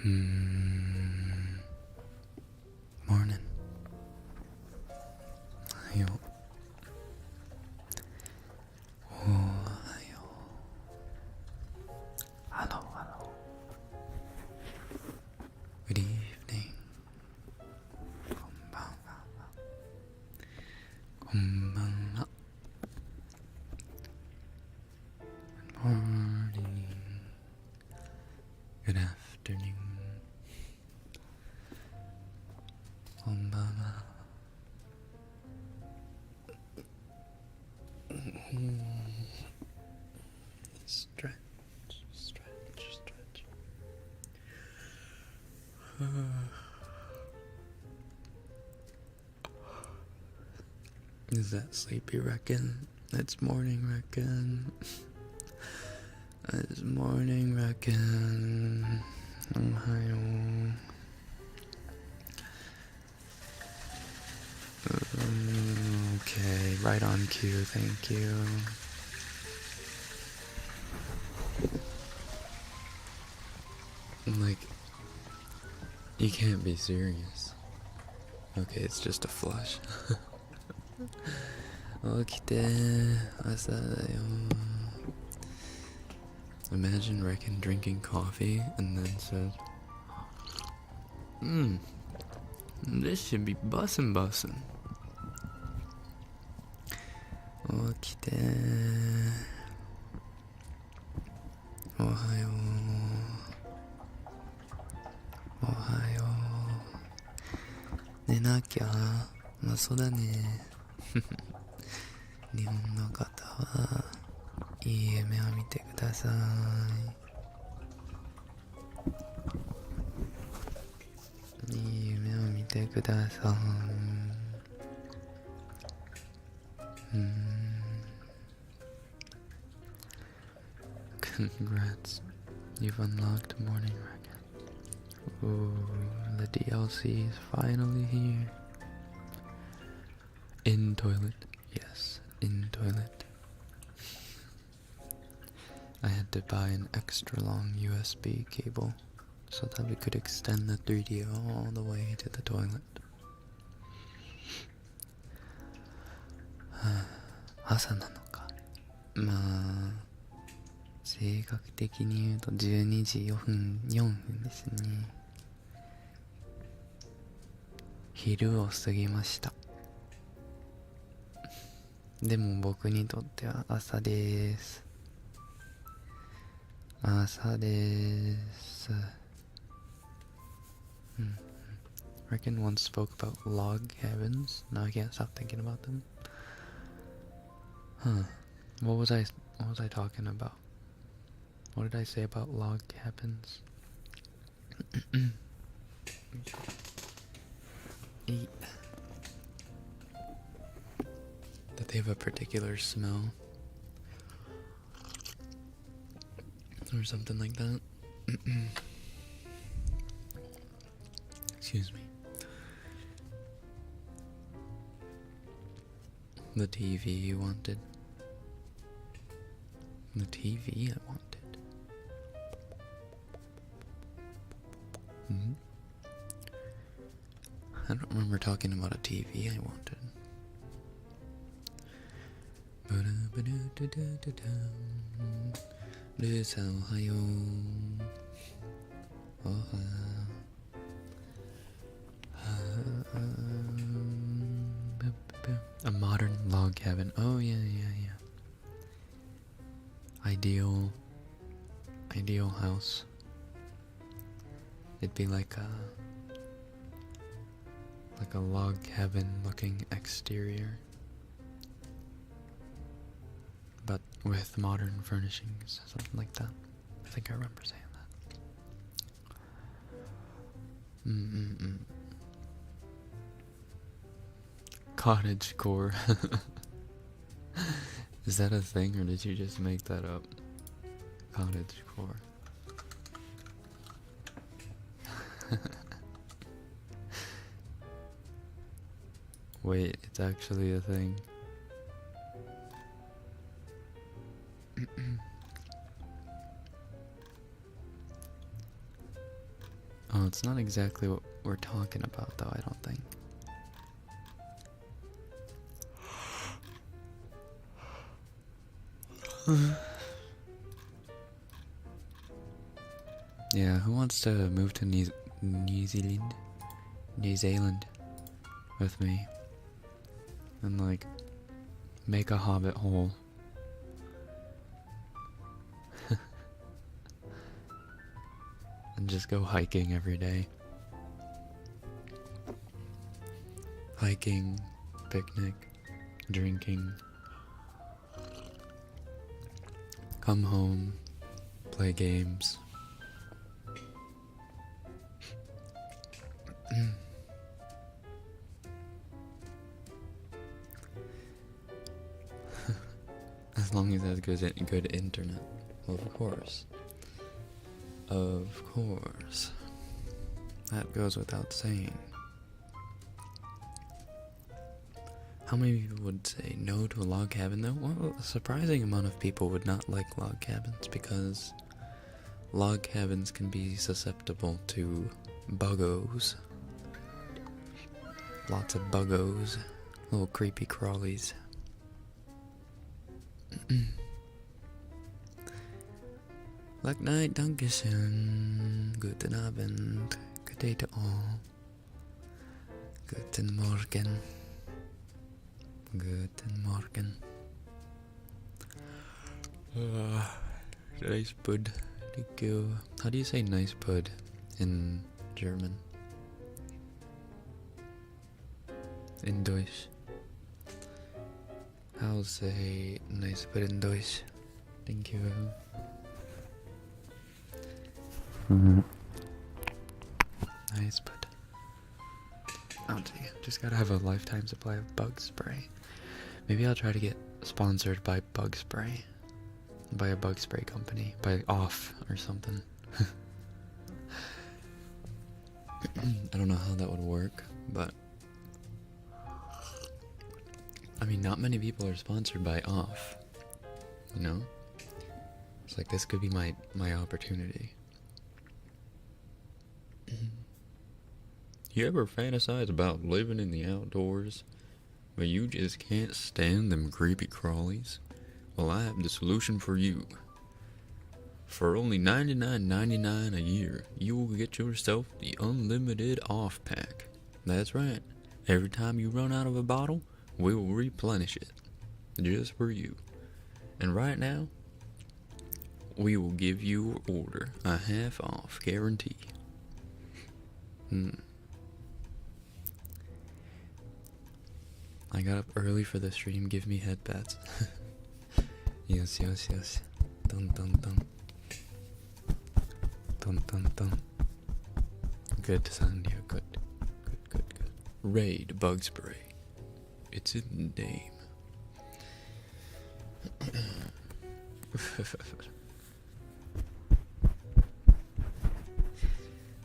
Morning. Yo. Ohayo. Hello, hello. Good evening. Konbanwa. Konbanwa. Good morning. Good afternoon. Konbanwa. Stretch. Is that sleepy Rekken? It's morning Rekken. It's morning Rekken. Ohayo. Okay, right on cue, thank you. Like, you can't be serious. Okay, it's just a flush. Okite, asa da yo. Imagine Rekken drinking coffee and then says, this should be bussin'. Okite. Ohayo. Ohayo. 寝なきゃ。まあそうだね。日本の方はいい夢を見てください。いい夢を見てください。Congrats, you've unlocked Morning Rekken. Ooh, the DLC is finally here. In toilet, yes, in toilet. I had to buy an extra long USB cable so that we could extend the 3D all the way to the toilet. 朝なのか。まあ正確的に言うと12時4分ですね。昼を過ぎました。でも僕にとっては朝です。朝です。Rekken once spoke about log cabins. Now I can't stop thinking about them. What was I talking about? What did I say about log cabins? Eat. That they have a particular smell. Or something like that. Excuse me. The TV you wanted. The TV I wanted. I don't remember talking about a TV I wanted. A modern log cabin. Oh yeah. Ideal house. It'd be like a log cabin looking exterior, but with modern furnishings, something like that. I think I remember saying that. Cottage core. Is that a thing, or did you just make that up? Cottage core. Wait, it's actually a thing. Oh, it's not exactly what we're talking about, though, I don't think. Yeah, who wants to move to New Zealand? New Zealand with me? And, like, make a hobbit hole. And just go hiking every day. Hiking, picnic, drinking. Come home, play games. As long as it has good internet, of course. Of course. That goes without saying. How many people would say no to a log cabin though? Well, a surprising amount of people would not like log cabins because log cabins can be susceptible to buggos. Lots of buggos. Little creepy crawlies. Like night, Dankeschön. Guten Abend. Good day to all. Guten Morgen. Guten Morgen. Nice bud. Thank you. How do you say nice bud in German? In Deutsch. I'll say nice bud in Deutsch. Thank you. Nice bud. Oh gee, just gotta have a lifetime supply of bug spray. Maybe I'll try to get sponsored by bug spray. By a bug spray company. By Off or something. I don't know how that would work, but I mean, not many people are sponsored by Off. You know? It's like, this could be my opportunity. You ever fantasize about living in the outdoors, but you just can't stand them creepy crawlies? Well, I have the solution for you. For only $99.99 a year, you will get yourself the unlimited off pack. That's right. Every time you run out of a bottle, we will replenish it. Just for you. And right now, we will give your order a half off guarantee. I got up early for the stream, give me headpats. Yes. Dun dun dun. Dun dun dun. Good sound, yeah, good. Raid bug spray. It's in the name.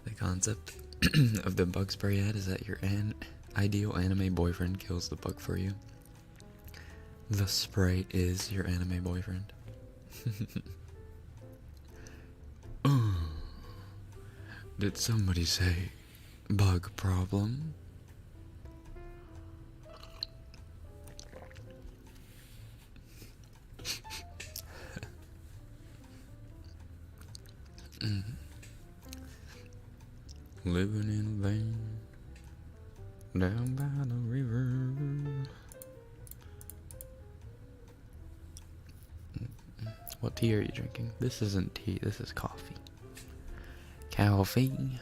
The concept of the bug spray ad is that your ideal anime boyfriend kills the bug for you. The spray is your anime boyfriend. Did somebody say bug problem? Living in a van down by the river. What tea are you drinking? This isn't tea, this is coffee. Coffee.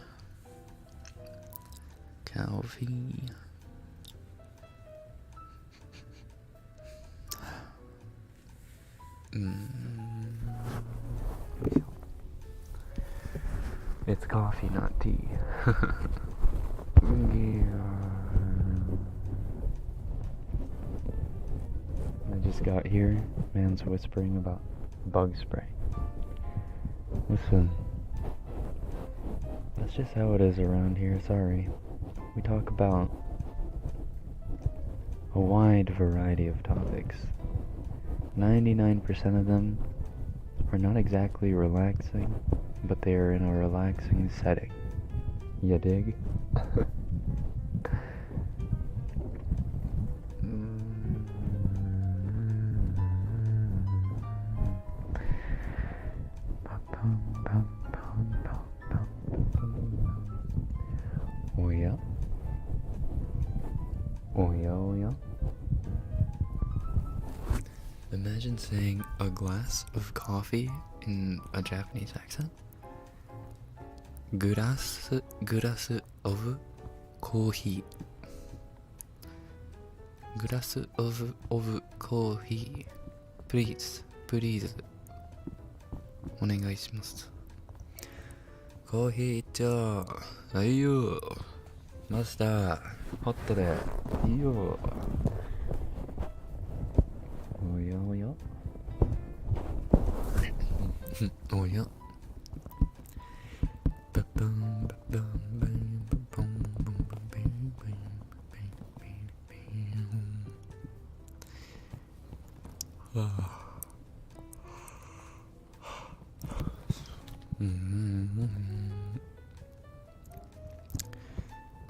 It's coffee, not tea. I just got here. Man's whispering about bug spray. Listen, that's just how it is around here, sorry. We talk about a wide variety of topics. 99% of them are not exactly relaxing, but they are in a relaxing setting. You dig? Oh yeah. Oh yeah, oh yeah. Imagine saying a glass of coffee in a Japanese accent. Glass of coffee. Glass of coffee. Please. お願いします。コーヒー一丁。はいよ。マスター。ホットで。いいよ。おやおや。おや。ババンババンバンバンバンバンバンバンバンバンバン。はあ。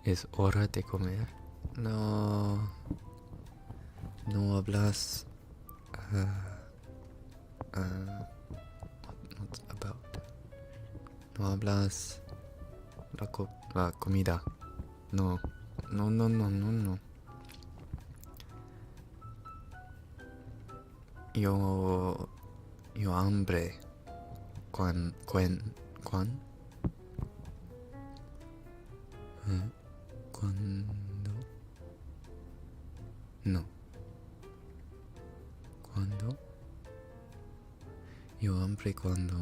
Es hora de comer. No hablas. What's about? No hablas la comida. No. Yo hambre. ¿Cuán? ¿Cuándo? No. ¿Cuándo? Yo hambre cuando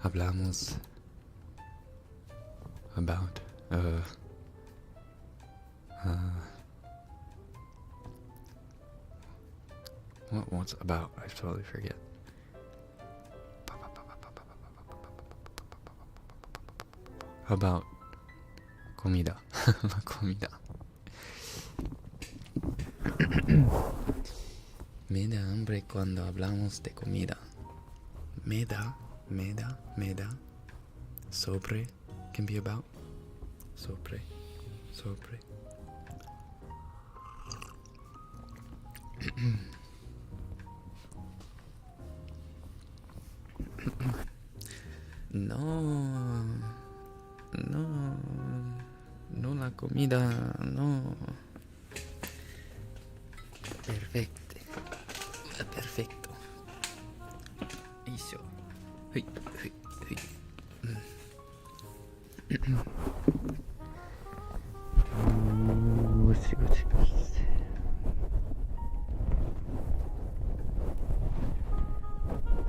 hablamos about what's about? I totally forget. About comida. La comida. Me da hambre cuando hablamos de comida. Me da. Sobre can be about. Sobre. No la comida, no. Perfecto. Eso. Hey.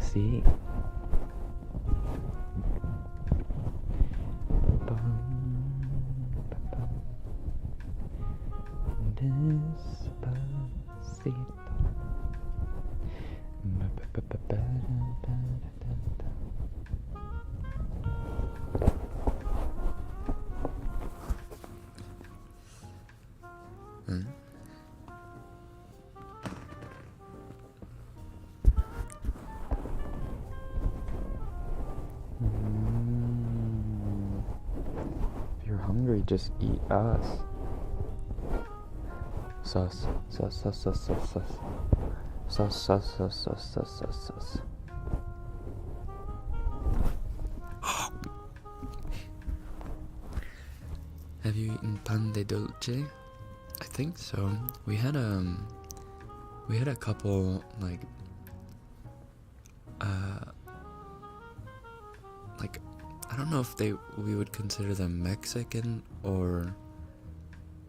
Sí. Despacito. If you're hungry, just eat us. Sus. Have you eaten pan de dulce? I think so. We had a couple like I don't know if we would consider them Mexican or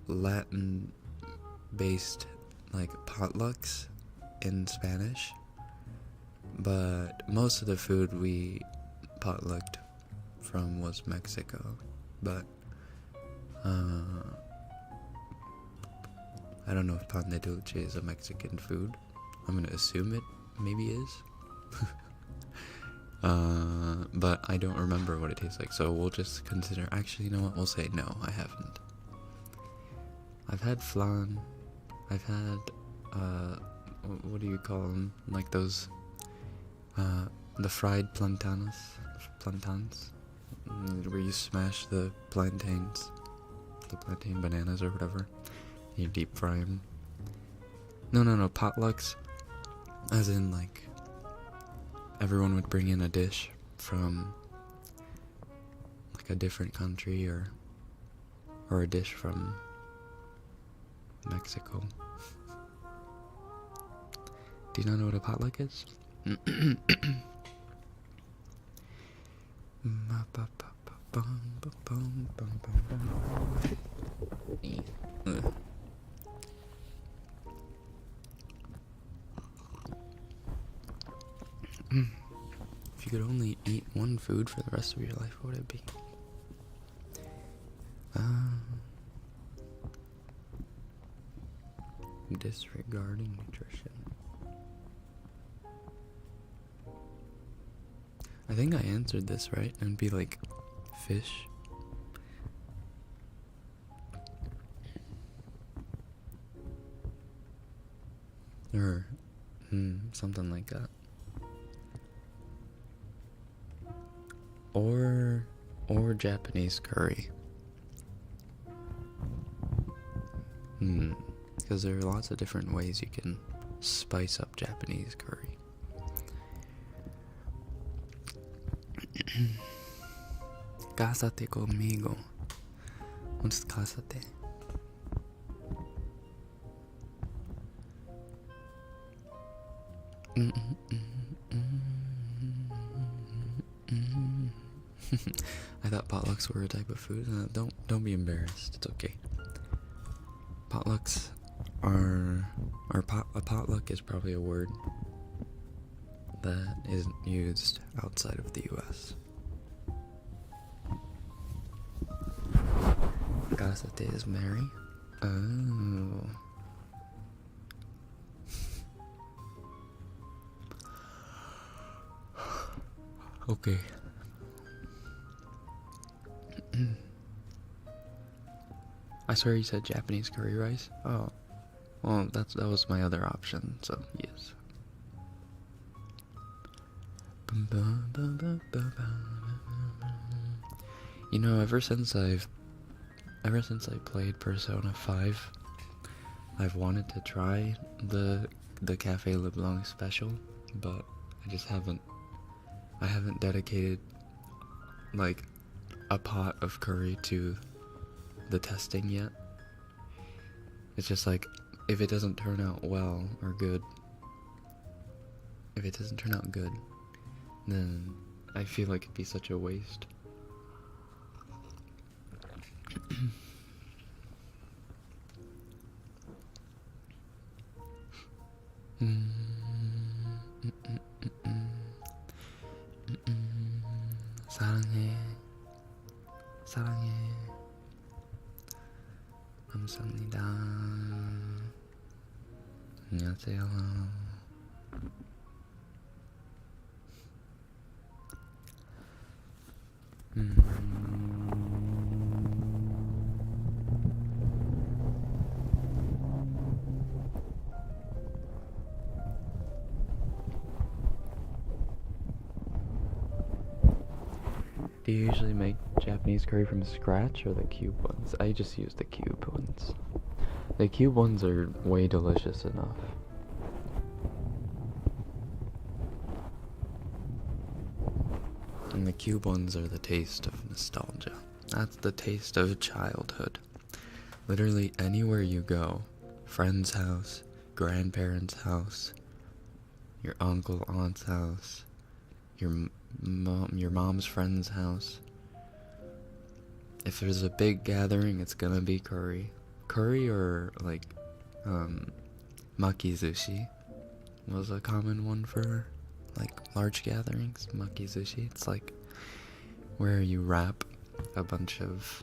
Latin based like potlucks in Spanish, but most of the food we potlucked from was Mexico, but I don't know if pan de dulce is a Mexican food. I'm gonna assume it maybe is. But I don't remember what it tastes like, so we'll just consider. Actually, you know what? We'll say no, I haven't. I've had flan. I've had, what do you call them? Like those, the fried plantans. where you smash the plantains, the plantain bananas or whatever. You deep fry them. No, potlucks. As in, like, everyone would bring in a dish from, like, a different country or a dish from Mexico. Do you not know what a potluck is? If you could only eat one food for the rest of your life, what would it be? Disregarding nutrition. I think I answered this right, and be like fish. Or something like that. Or Japanese curry. Because there are lots of different ways you can spice up Japanese curry. Cásate conmigo. What's cásate? I thought potlucks were a type of food. Don't be embarrassed. It's okay. Potlucks are, a potluck is probably a word that isn't used outside of the U.S. Cásate is marry. Oh. Okay. I swear you said Japanese curry rice. Oh, well, that was my other option. So yes. You know, ever since I played Persona 5, I've wanted to try the Café LeBlanc special, but I just haven't. I haven't dedicated like a pot of curry to the testing yet. It's just like, if it doesn't turn out well or good, then I feel like it'd be such a waste. 사랑해. 사랑해. 감사합니다. 안녕하세요. Do you usually make Japanese curry from scratch or the cube ones? I just use the cube ones. The cube ones are way delicious enough. And the cube ones are the taste of nostalgia. That's the taste of childhood. Literally anywhere you go, friend's house, grandparents' house, your uncle, aunt's house, your mom's friend's house. If there's a big gathering, it's gonna be curry. Curry or like makizushi was a common one for like large gatherings. Makizushi, it's like where you wrap a bunch of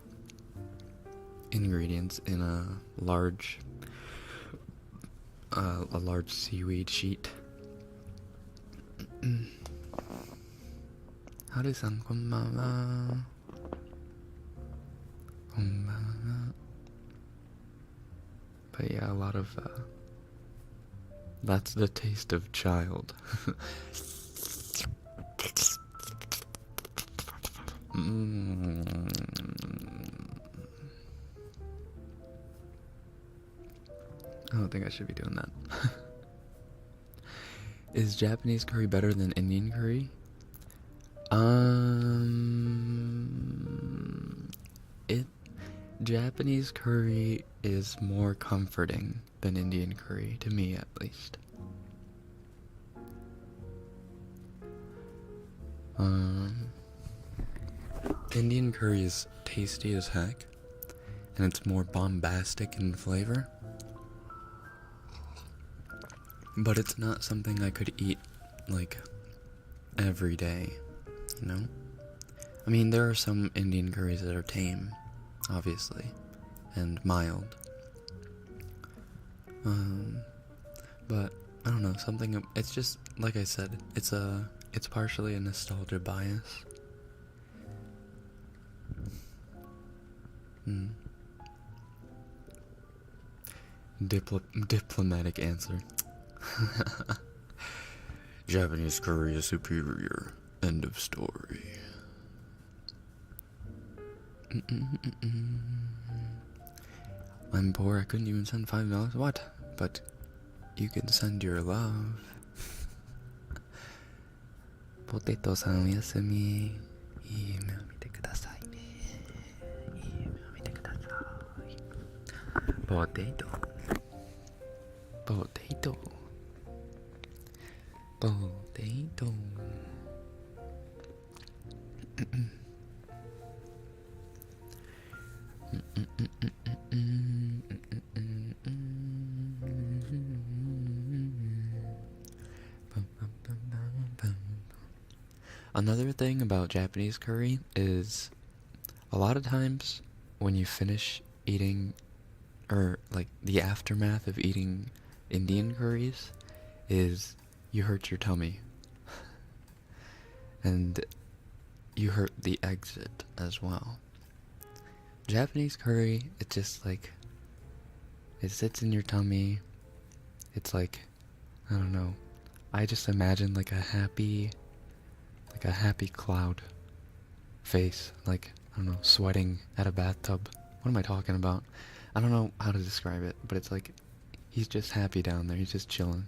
ingredients in a large seaweed sheet. 하루상 고마워. 고마워. But yeah, a lot of that's the taste of child. think I should be doing that. Is Japanese curry better than Indian curry? Japanese curry is more comforting than Indian curry, to me at least. Indian curry is tasty as heck, and it's more bombastic in flavor. But it's not something I could eat, like, every day, you know? I mean, there are some Indian curries that are tame, obviously, and mild. But, I don't know, it's just, like I said, it's partially a nostalgia bias. Diplomatic answer. Japanese curry is superior. End of story. I'm poor, I couldn't even send $5. What? But you can send your love. Potato-san, oyasumi. Ime o mite kudasai ne. Ime o mite kudasai. Potato. Potato. Potato. Another thing about Japanese curry is a lot of times when you finish eating, or like the aftermath of eating Indian curries, is you hurt your tummy. And you hurt the exit as well. Japanese curry, it's just like, it sits in your tummy. It's like, I don't know. I just imagine like a happy cloud face. Like, I don't know, sweating at a bathtub. What am I talking about? I don't know how to describe it, but it's like, he's just happy down there. He's just chilling.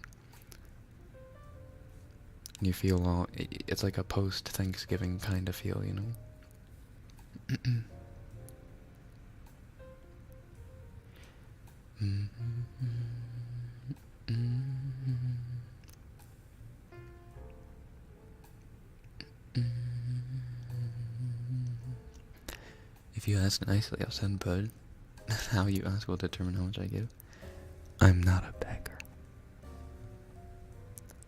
And you feel it's like a post-Thanksgiving kind of feel, you know? If you ask nicely, I'll send bud. How you ask will determine how much I give. I'm not a beggar.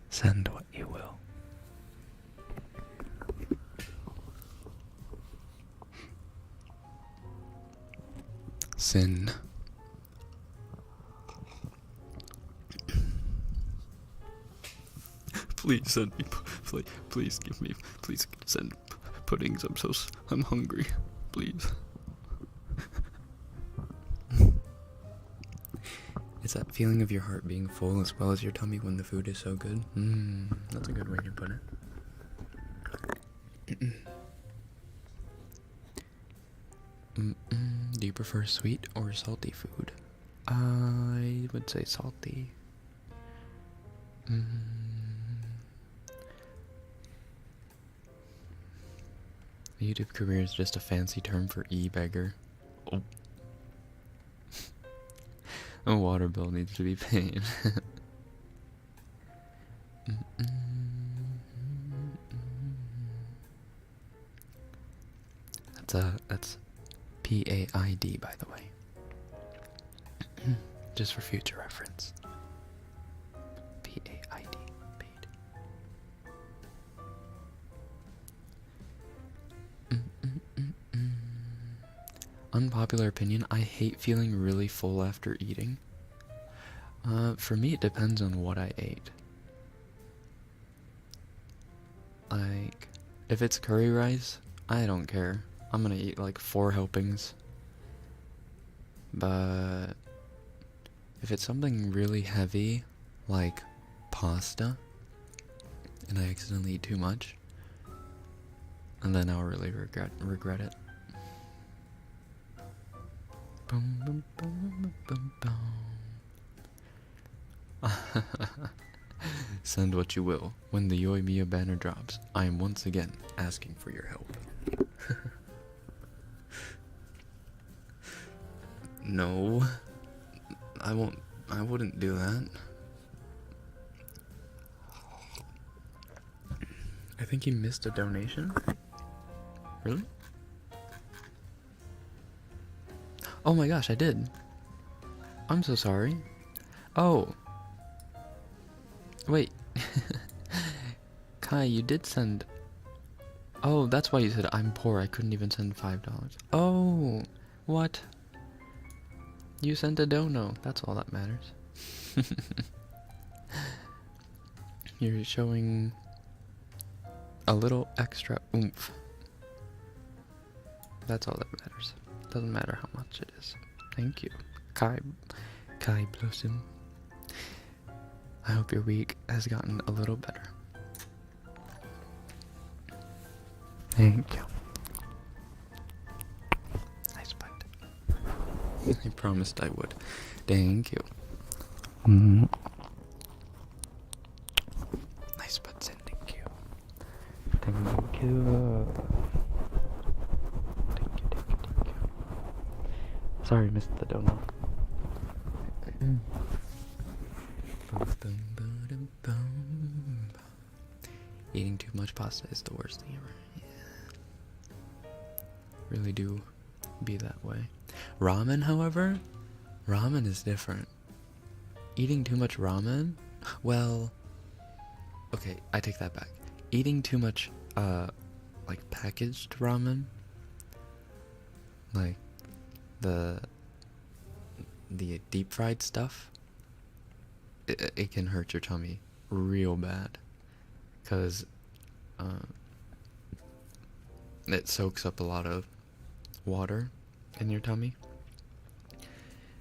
Send what you will. Sin. Please send me, please give me, please send puddings, I'm hungry, please. It's that feeling of your heart being full as well as your tummy when the food is so good. That's a good way to put it. Do you prefer sweet or salty food? I would say salty. A YouTube career is just a fancy term for e-beggar. Oh. A water bill needs to be paid. That's PAID, by the way. Just for future reference. PAID, paid. Unpopular opinion, I hate feeling really full after eating. For me, it depends on what I ate. Like, if it's curry rice, I don't care. I'm gonna eat like 4 helpings. But if it's something really heavy, like pasta, and I accidentally eat too much, and then I'll really regret it. Send what you will. When the Yoimiya banner drops, I am once again asking for your help. No, I won't. I wouldn't do that. I think he missed a donation. Really? Oh my gosh, I did. I'm so sorry. Oh. Wait. Kai, you did send... Oh, that's why you said I'm poor. I couldn't even send $5. Oh, what? You sent a dono. That's all that matters. You're showing a little extra oomph. That's all that matters. Doesn't matter how much it is. Thank you. Kai Blossom. I hope your week has gotten a little better. Thank you. Nice bite. I promised I would. Thank you. Nice bite, thank you. Thank you. Thank you. Sorry, missed the donut. Eating too much pasta is the worst thing ever. Yeah. Really do be that way. Ramen, however, ramen is different. Eating too much ramen, well, okay, I take that back. Eating too much, like packaged ramen, like the deep fried stuff, it can hurt your tummy real bad. Because it soaks up a lot of water in your tummy,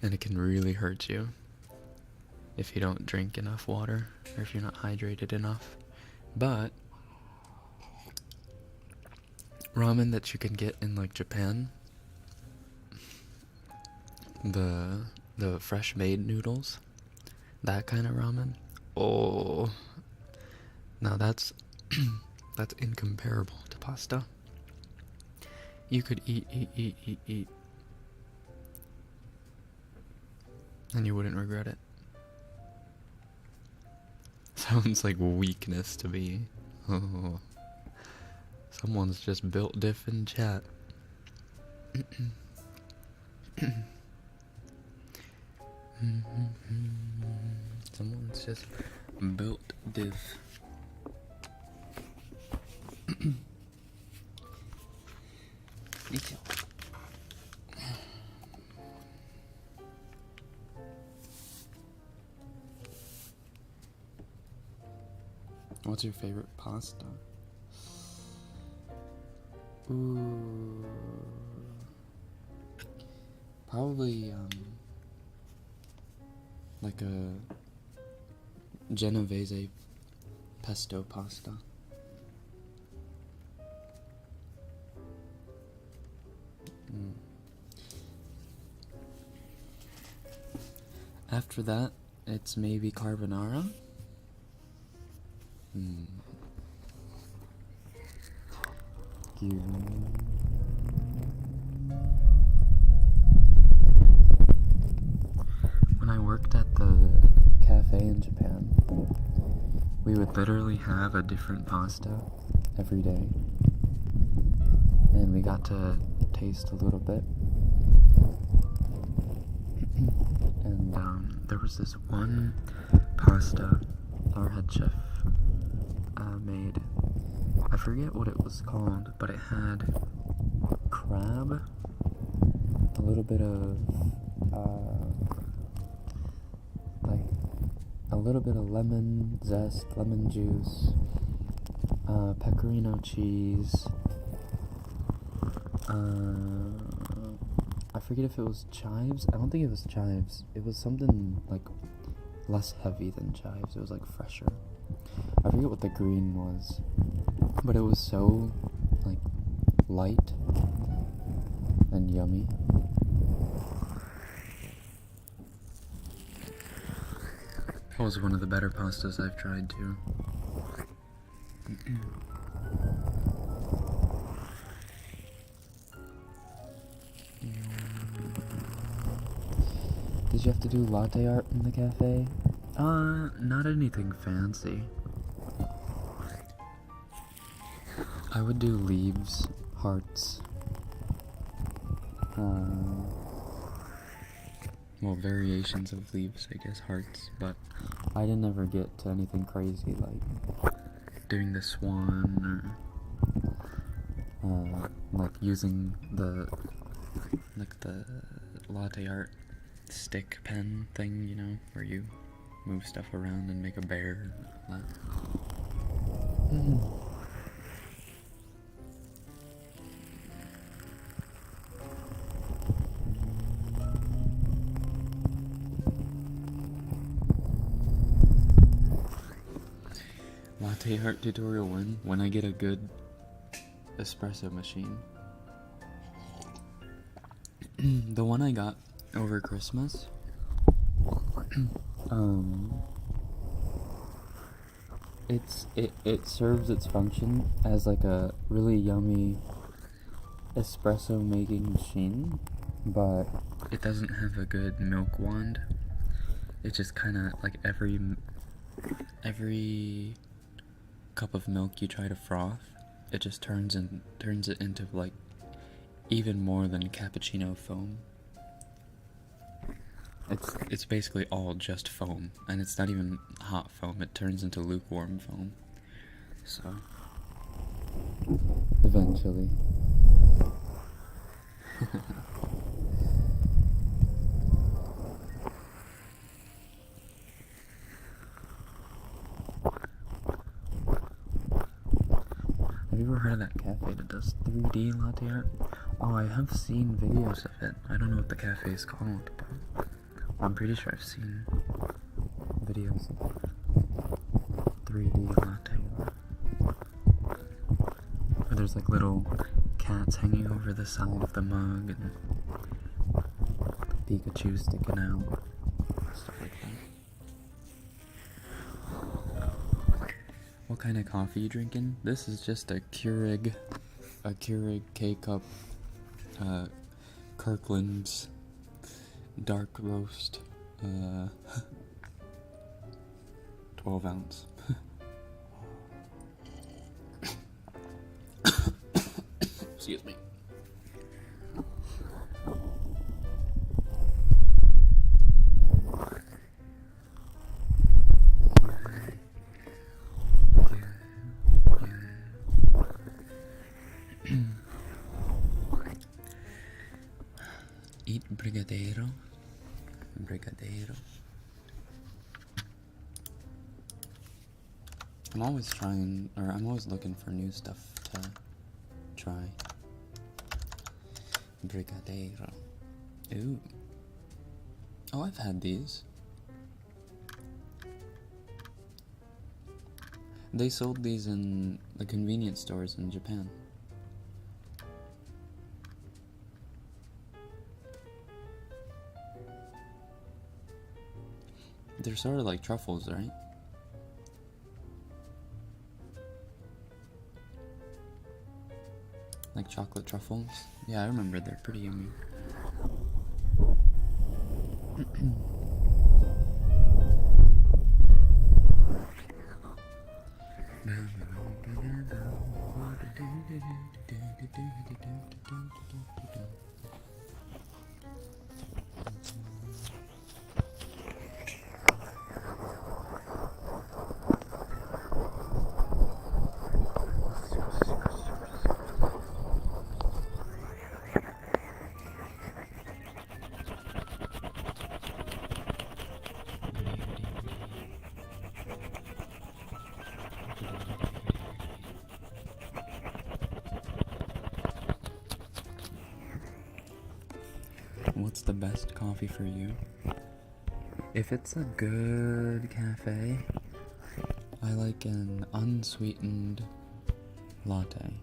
and it can really hurt you if you don't drink enough water or if you're not hydrated enough. But ramen that you can get in like Japan, the fresh made noodles, that kind of ramen, oh, now that's that's incomparable to pasta. You could eat, and you wouldn't regret it. Sounds like weakness to me. Oh, someone's just built diff in chat. Someone's just built diff. What's your favorite pasta? Ooh, probably like a Genovese pesto pasta. After that, it's maybe carbonara. When I worked at the cafe in Japan, we would literally have a different pasta every day, and we got to taste a little bit. And there was this one pasta our head chef made. I forget what it was called, but it had crab, a little bit of like a little bit of lemon zest, lemon juice, pecorino cheese. I forget if it was chives. I don't think it was chives. It was something like less heavy than chives. It was like fresher. I forget what the green was, but it was so like light and yummy. was one of the better pastas I've tried too. Did you have to do latte art in the cafe? Not anything fancy. I would do leaves, hearts, well, variations of leaves, I guess, hearts, but I didn't ever get to anything crazy like doing the swan or like using the latte art stick pen thing, you know, where you move stuff around and make a bear. Latte art tutorial 1, when I get a good espresso machine. The one I got over Christmas, it serves its function as like a really yummy espresso making machine, but it doesn't have a good milk wand. It just kind of like every cup of milk you try to froth, it just turns it into like even more than cappuccino foam. It's basically all just foam, and it's not even hot foam. It turns into lukewarm foam. So eventually. Have you ever heard of that cafe that does 3D latte art? Oh, I have seen videos of it. I don't know what the cafe is called, but I'm pretty sure I've seen videos of 3D latte art. Where there's like little cats hanging over the side of the mug and Pikachu sticking out. Stuff like that. What kind of coffee you drinking? This is just a Keurig K-Cup, Kirkland's dark roast, 12 ounce. Excuse me. Eat brigadeiro. I'm always looking for new stuff to try. Brigadeiro. Ooh. Oh, I've had these. They sold these in the convenience stores in Japan. They're sort of like truffles, right? Like chocolate truffles. Yeah, I remember, they're pretty yummy. What's the best coffee for you? If it's a good cafe, I like an unsweetened latte.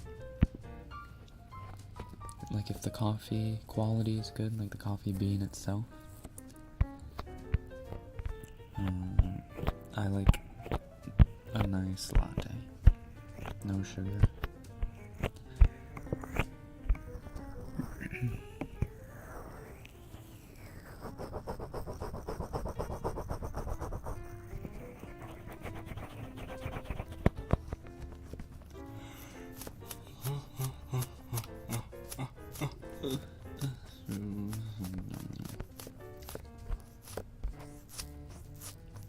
Like if the coffee quality is good, like the coffee bean itself. I like a nice latte. No sugar.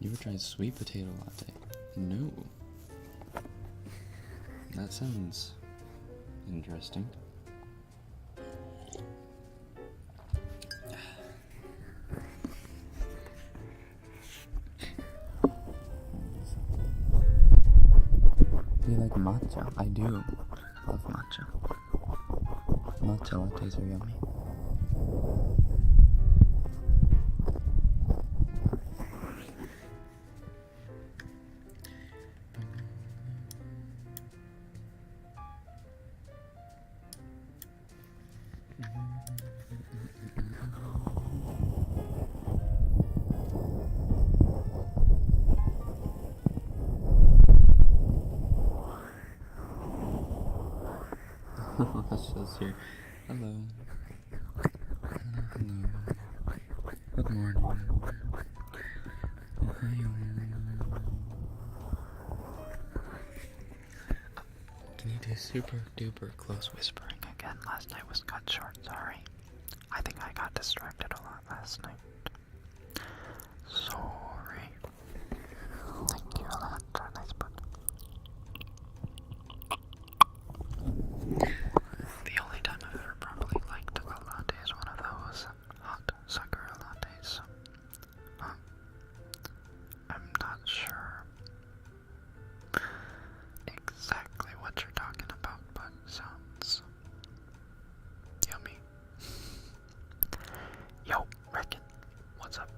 You ever tried sweet potato latte? No. That sounds interesting. Do you like matcha? I do. Love matcha. Matcha lattes are yummy. That's just here. Hello. Hello. Good morning. Ohio. Can you do super duper close whispering again? Last night was cut short, sorry. I think I got distracted a lot last night. Sorry. Thank you, Alejandra. Nice book. The only time I've ever probably liked a latte is one of those hot sucker lattes. I'm not sure exactly what you're talking about, but sounds yummy. Yo, Rekken, what's up?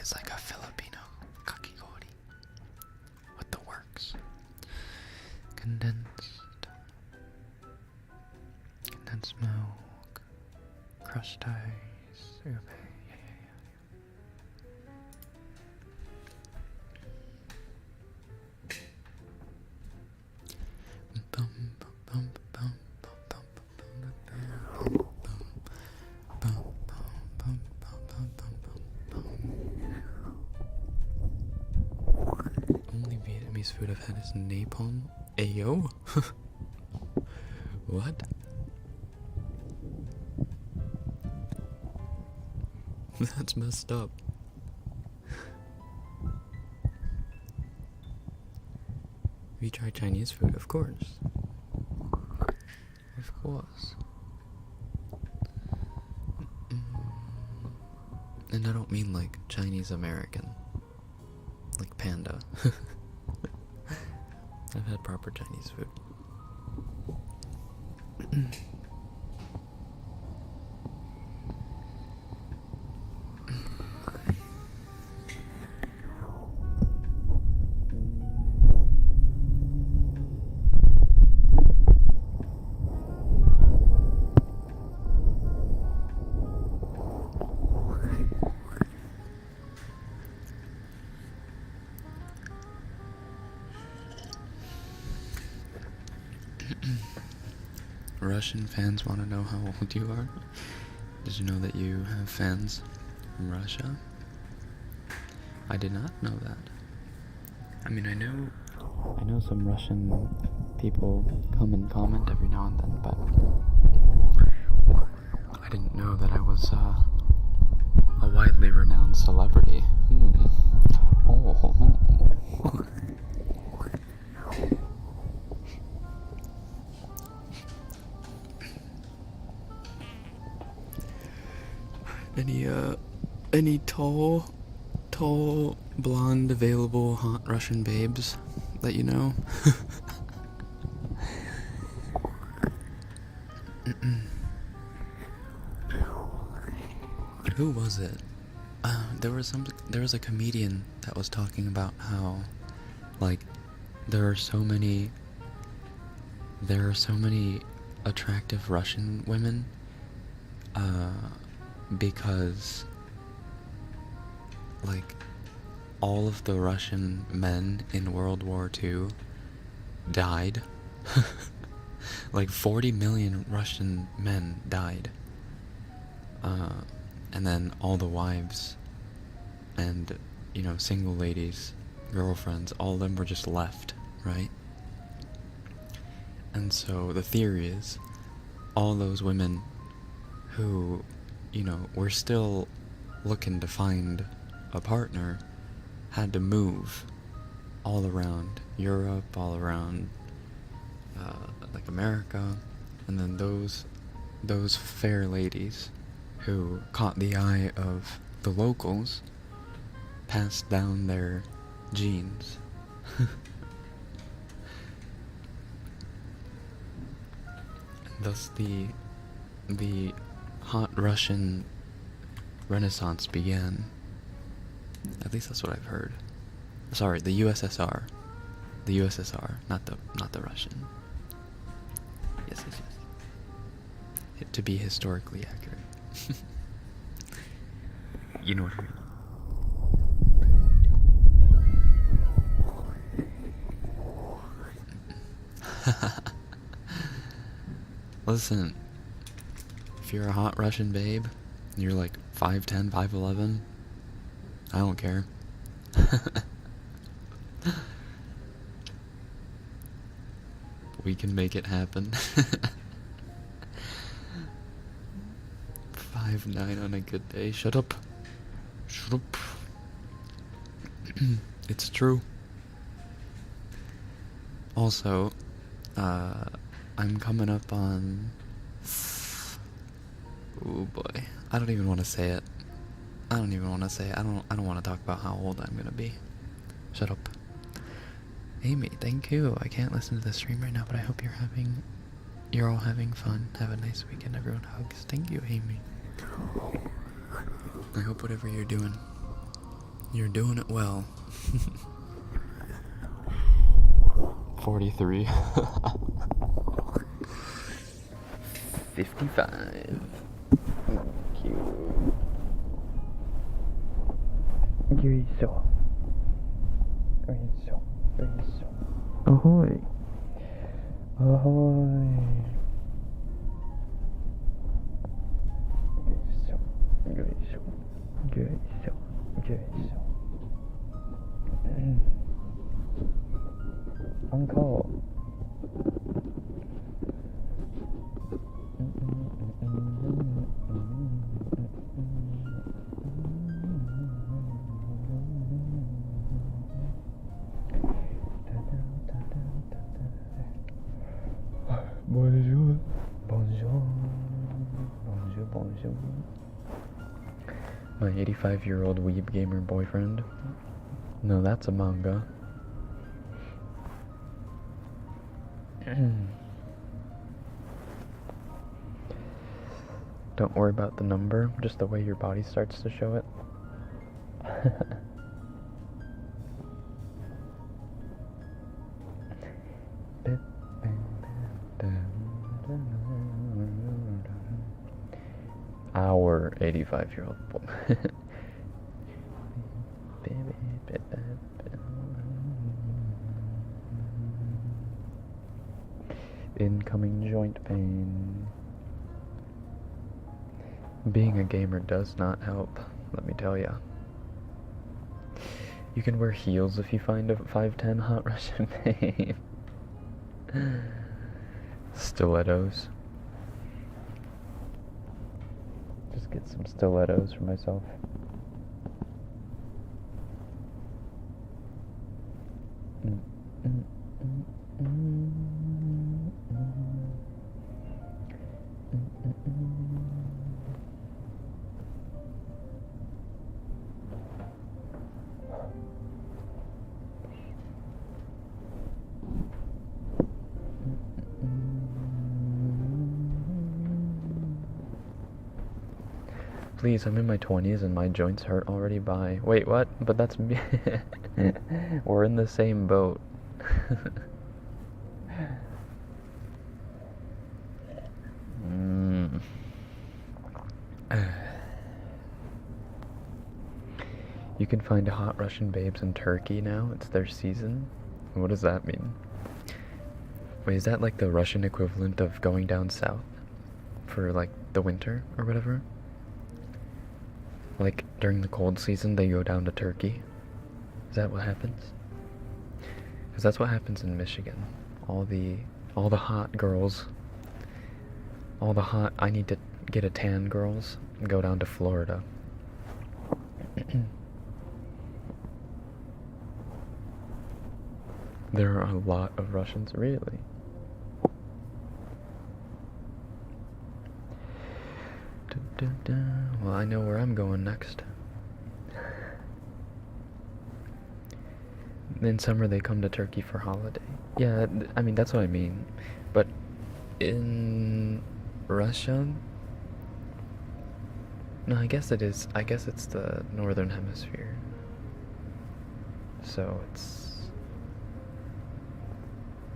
is like a Filipino kakigori with the works. Condensed milk, crushed ice. Okay, yeah. Only Vietnamese food I've had is napalm. Ayo? What? That's messed up. Have you tried Chinese food? Of course. Of course. And I don't mean like Chinese American. Like panda. I've had proper Chinese food. Russian fans want to know how old you are? Did you know that you have fans from Russia? I did not know that. I mean, I know some Russian people come and comment every now and then, but I didn't know that I was a widely renowned celebrity. Oh. Any tall, blonde, available, hot Russian babes that you know? Who was it? There was a comedian that was talking about how, like, there are so many attractive Russian women, because, like, all of the Russian men in World War II died. Like 40 million Russian men died. And then all the wives and, single ladies, girlfriends, all of them were just left, right? And so the theory is, all those women who, were still looking to find a partner had to move all around Europe, all around, like America, and then those fair ladies who caught the eye of the locals passed down their genes. Thus the hot Russian Renaissance began. At least that's what I've heard. Sorry, the USSR. The USSR, not the Russian. Yes. To be historically accurate. You know what I mean. Listen, if you're a hot Russian babe, and you're like 5'10", 5'11", I don't care. We can make it happen. 5'9" on a good day. Shut up. It's true. Also, I'm coming up on... Oh boy. I don't even want to say it. I don't want to talk about how old I'm gonna be. Shut up. Amy, thank you. I can't listen to the stream right now, but I hope you're all having fun. Have a nice weekend, everyone. Hugs. Thank you, Amy. I hope whatever you're doing You're doing it well. 43. 55. Cute. YuSleep. Ahoy. Ahoy. Uncle. Bonjour. Bonjour. Bonjour, bonjour. My 85-year-old weeb gamer boyfriend. No, that's a manga. Don't worry about the number, just the way your body starts to show it. Our 85-year-old boy. Incoming joint pain. Being a gamer does not help, let me tell ya. You can wear heels if you find a 5'10" hot Russian babe. Stilettos. Just get some stilettos for myself. Please, I'm in my 20s and my joints hurt already by... Wait, what? But that's me. We're in the same boat. You can find hot Russian babes in Turkey now. It's their season. What does that mean? Wait, is that like the Russian equivalent of going down south for like the winter or whatever? Like during the cold season they go down to Turkey? Is that what happens? Because that's what happens in Michigan. All the hot girls, all the hot I need to get a tan girls go down to Florida. There are a lot of Russians, really. Well, I know where I'm going next. In summer they come to Turkey for holiday. Yeah, I mean, that's what I mean. But in Russia... No, I guess it is. I guess it's the northern hemisphere. So it's...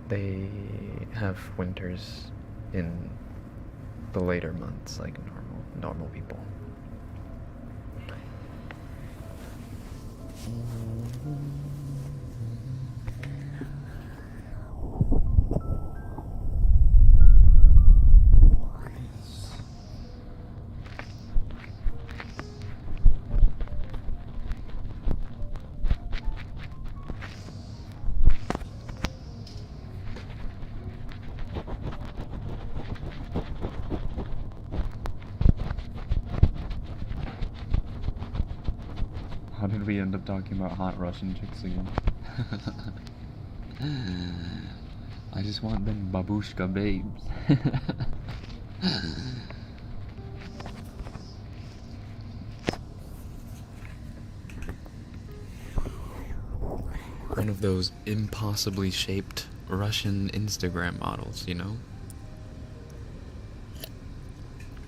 They have winters in the later months, like normal people. How did we end up talking about hot Russian chicks again? I just want them babushka babes. One of those impossibly shaped Russian Instagram models, you know?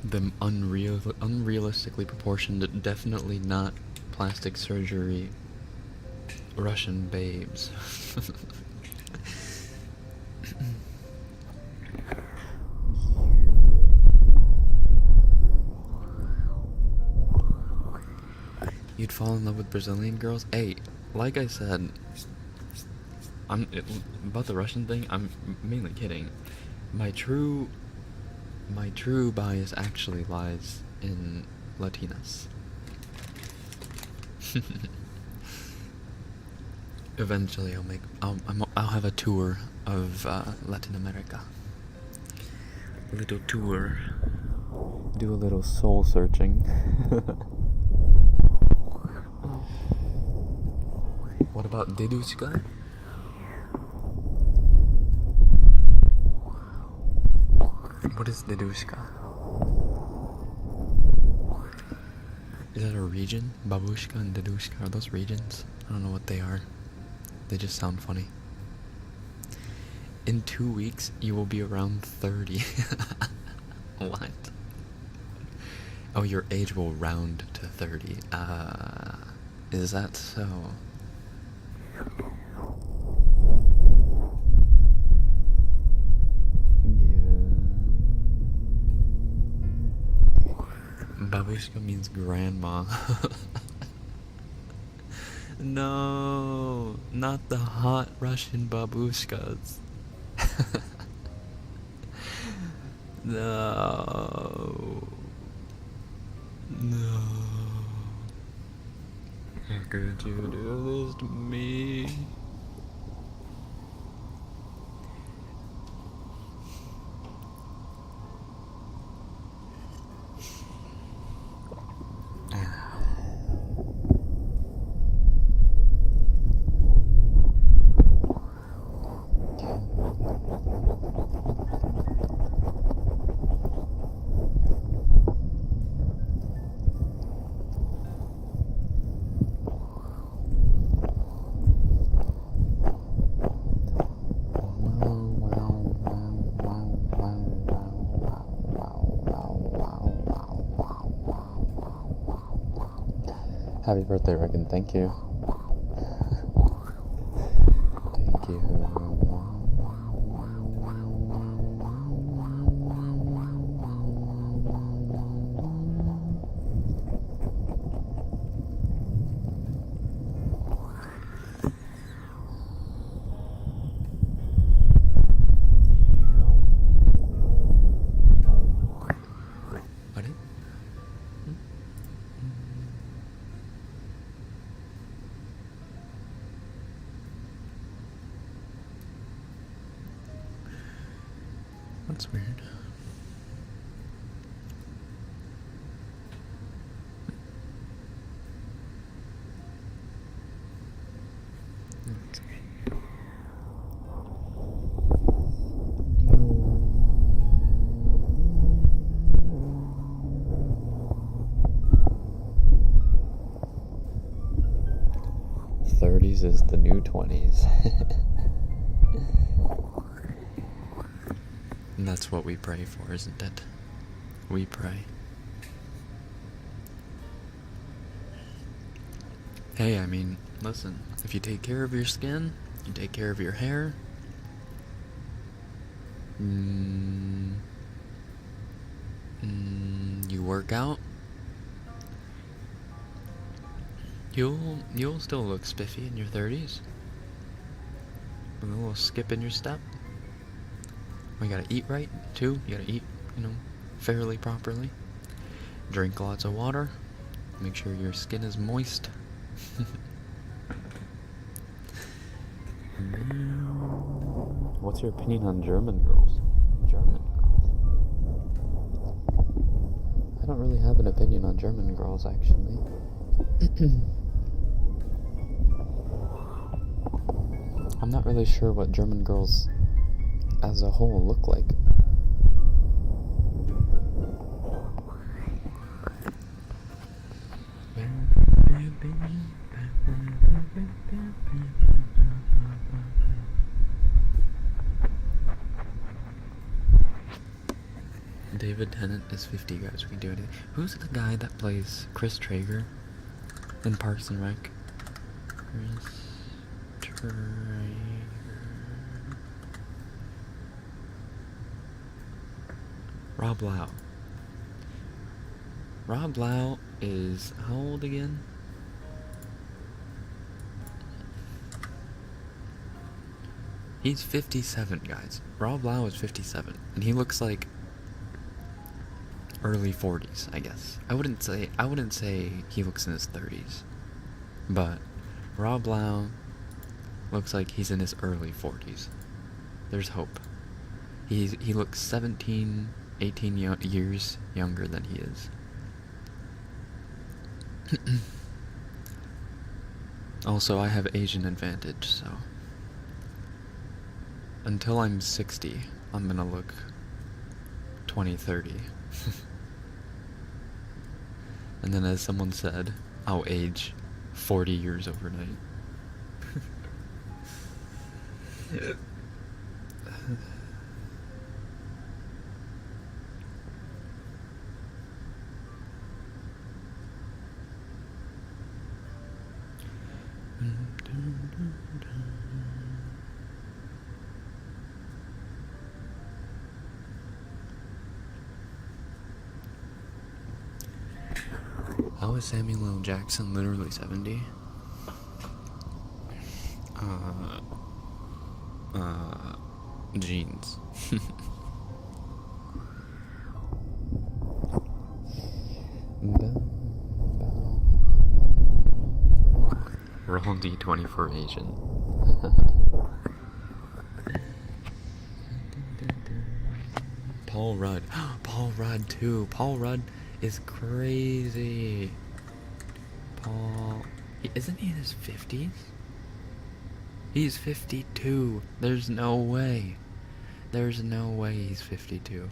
Them unrealistically proportioned, definitely not plastic surgery Russian babes. You'd fall in love with Brazilian girls? Hey, like I said, about the Russian thing, I'm mainly kidding. My true bias actually lies in Latinas. Eventually, I'll have a tour of Latin America. A little tour. Do a little soul searching. What about dedushka? What is dedushka? Is that a region? Babushka and dedushka, are those regions? I don't know what they are. They just sound funny. In 2 weeks, you will be around 30. What? Oh, your age will round to 30. Is that so? Babushka means grandma. No, not the hot Russian babushkas. No. No. How could you do this to me? Happy birthday, Rekken. Thank you. Thank you. What? That's weird. '30s is the new 20s. And that's what we pray for, isn't it? We pray. Hey, I mean, listen, if you take care of your skin, you take care of your hair, you work out, you'll still look spiffy in your 30s. With a little skip in your step. You gotta eat right, too. You gotta eat, fairly properly. Drink lots of water. Make sure your skin is moist. What's your opinion on German girls? German girls? I don't really have an opinion on German girls, actually. I'm not really sure what German girls as a whole look like. David Tennant is 50, guys. We can do anything. Who's the guy that plays Chris Traeger in Parks and Rec? Rob Lau. Rob Lau is how old again? He's 57, guys. Rob Lau is 57, and he looks like early 40s, I guess. I wouldn't say he looks in his 30s, but Rob Lau looks like he's in his early 40s. There's hope. He looks 17, 18 years younger than he is. Also, I have Asian advantage, so until I'm 60, I'm gonna look 20, 30. And then, as someone said, I'll age 40 years overnight. How is Samuel L. Jackson literally 70? Jeans. Roll D20 for Asian. Paul Rudd. Paul Rudd too. Paul Rudd is crazy. Isn't he in his 50s? He's 52. There's no way. There's no way he's 52.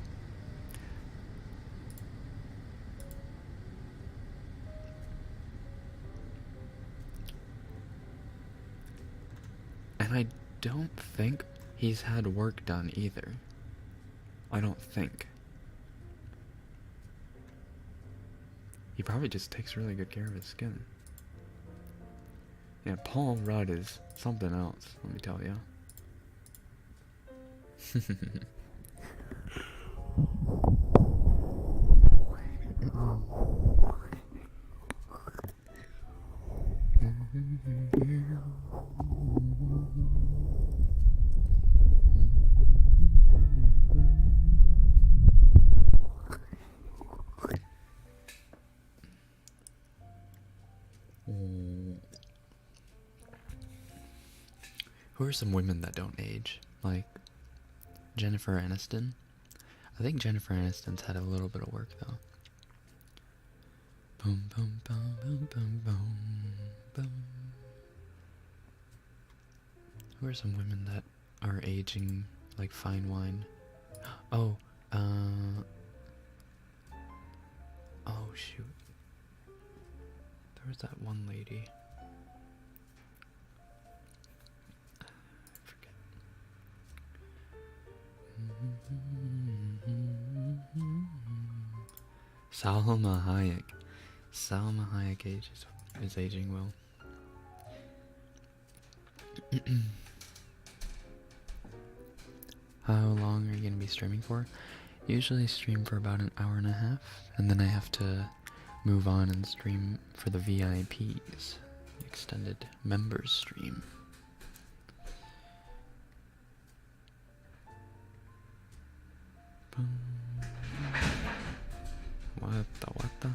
And I don't think he's had work done either. I don't think. He probably just takes really good care of his skin. Yeah, Paul Rudd is something else, let me tell you. Who are some women that don't age? Like Jennifer Aniston? I think Jennifer Aniston's had a little bit of work though. Boom, boom, boom, boom, boom, boom, boom. Who are some women that are aging like fine wine? Oh, oh shoot. There was that one lady. Salma Hayek. Salma Hayek is aging well. How long are you going to be streaming for? Usually stream for about an hour and a half, and then I have to move on and stream for the VIPs, the extended members stream. What the?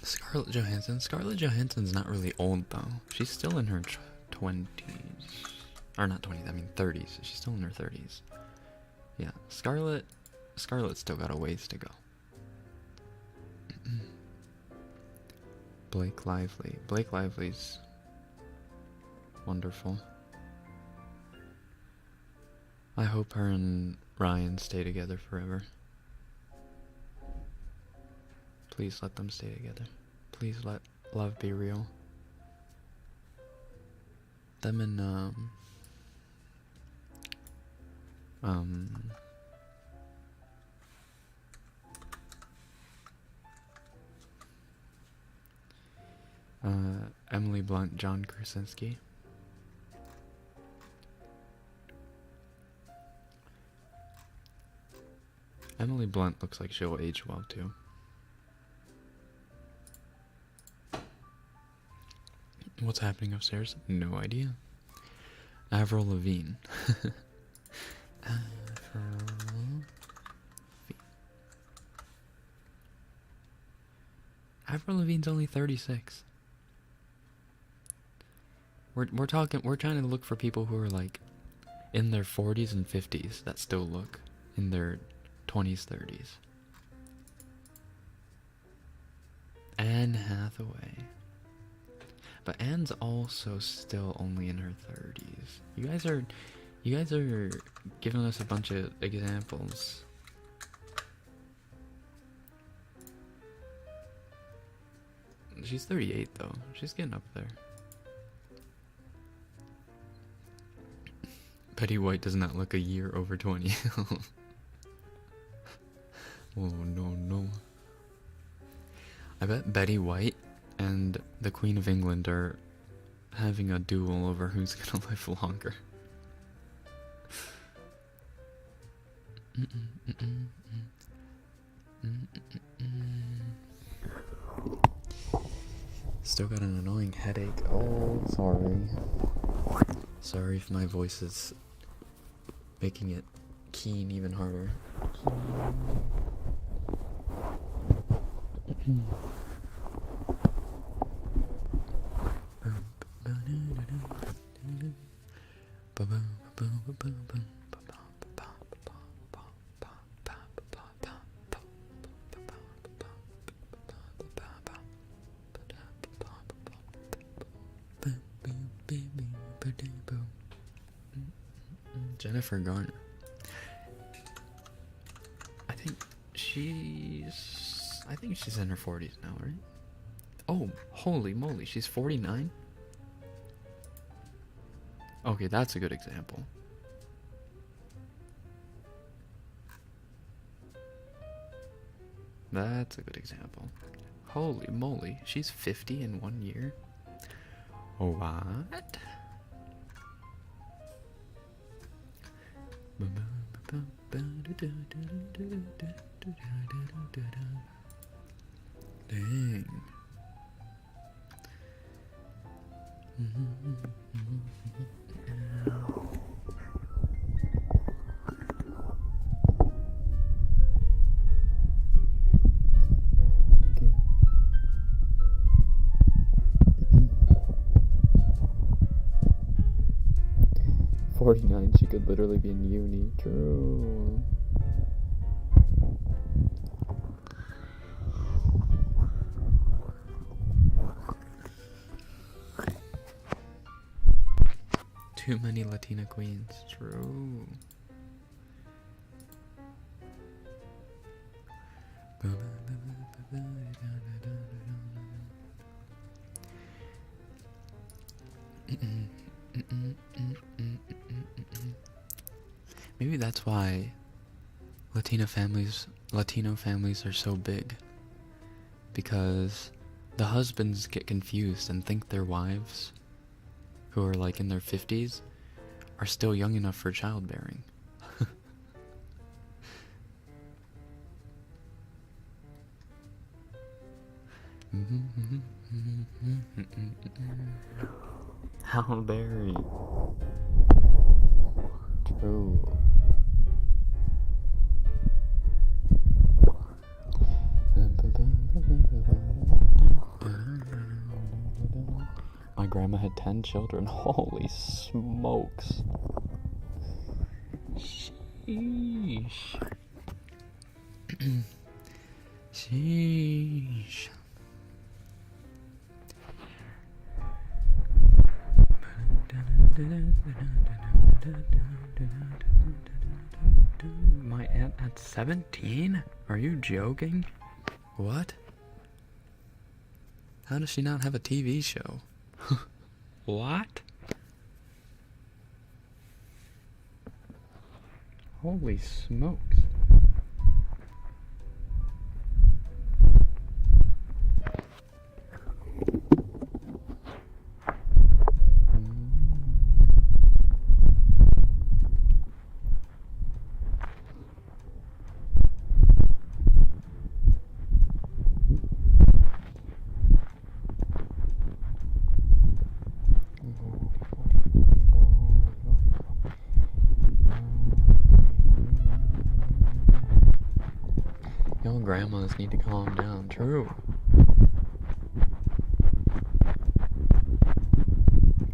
Scarlett Johansson. Scarlett Johansson's not really old though. She's still in her 20s. Or not 20s, I mean 30s. She's still in her 30s. Yeah, Scarlett's still got a ways to go. Blake Lively. Blake Lively's wonderful. I hope her and Ryan stay together forever. Please let them stay together. Please let love be real. Them and Emily Blunt, John Krasinski. Emily Blunt looks like she'll age well too. What's happening upstairs? No idea. Avril Lavigne. Avril Lavigne's only 36. We're trying to look for people who are like in their 40s and 50s that still look in their 20s, 30s. Anne Hathaway. But Anne's also still only in her 30s. You guys are giving us a bunch of examples. She's 38 though. She's getting up there. Betty White does not look a year over 20. Oh no. I bet Betty White and the Queen of England are having a duel over who's gonna live longer. Still got an annoying headache. Oh, sorry. Sorry if my voice is making it keen even harder. Jennifer Garner. I think she's in her 40s now, right? Oh, holy moly, she's 49? Okay, that's a good example. That's a good example. Holy moly, she's 50 in 1 year? What? Dang. 49, she could literally be in uni. True. Too many Latina queens. True. Maybe that's why Latino families are so big, because the husbands get confused and think their wives, who are like in their 50s, are still young enough for childbearing. Halle Berry. True. My grandma had 10 children. Holy smokes. Sheesh. Sheesh. My aunt at 17? Are you joking? What? How does she not have a TV show? What? Holy smokes. Y'all grandmas need to calm down. True.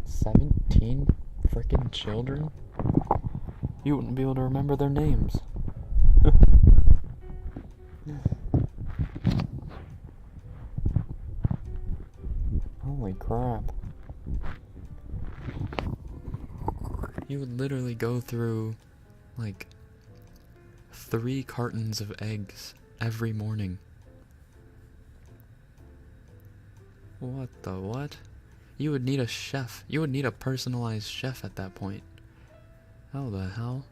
17 freaking children? You wouldn't be able to remember their names. Holy crap. You would literally go through, like, 3 cartons of eggs every morning. What the what? You would need a chef. You would need a personalized chef at that point. How the hell?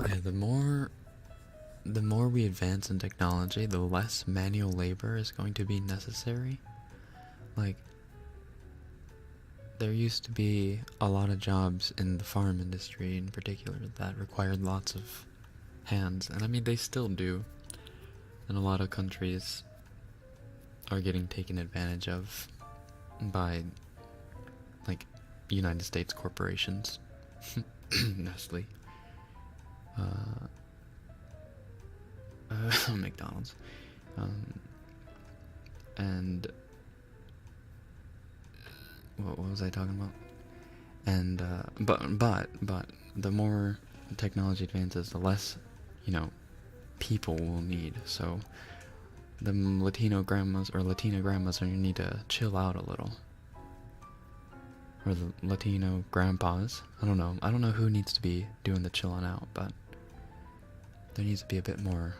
Yeah, the more we advance in technology, the less manual labor is going to be necessary. Like, there used to be a lot of jobs in the farm industry in particular that required lots of hands, and I mean they still do, and a lot of countries are getting taken advantage of by, like, United States corporations. Nestle. McDonald's. And what was I talking about? And but the more technology advances, the less, people will need. So the Latino grandmas or Latina grandmas are gonna need to chill out a little. Or the Latino grandpas. I don't know who needs to be doing the chilling out, but there needs to be a bit more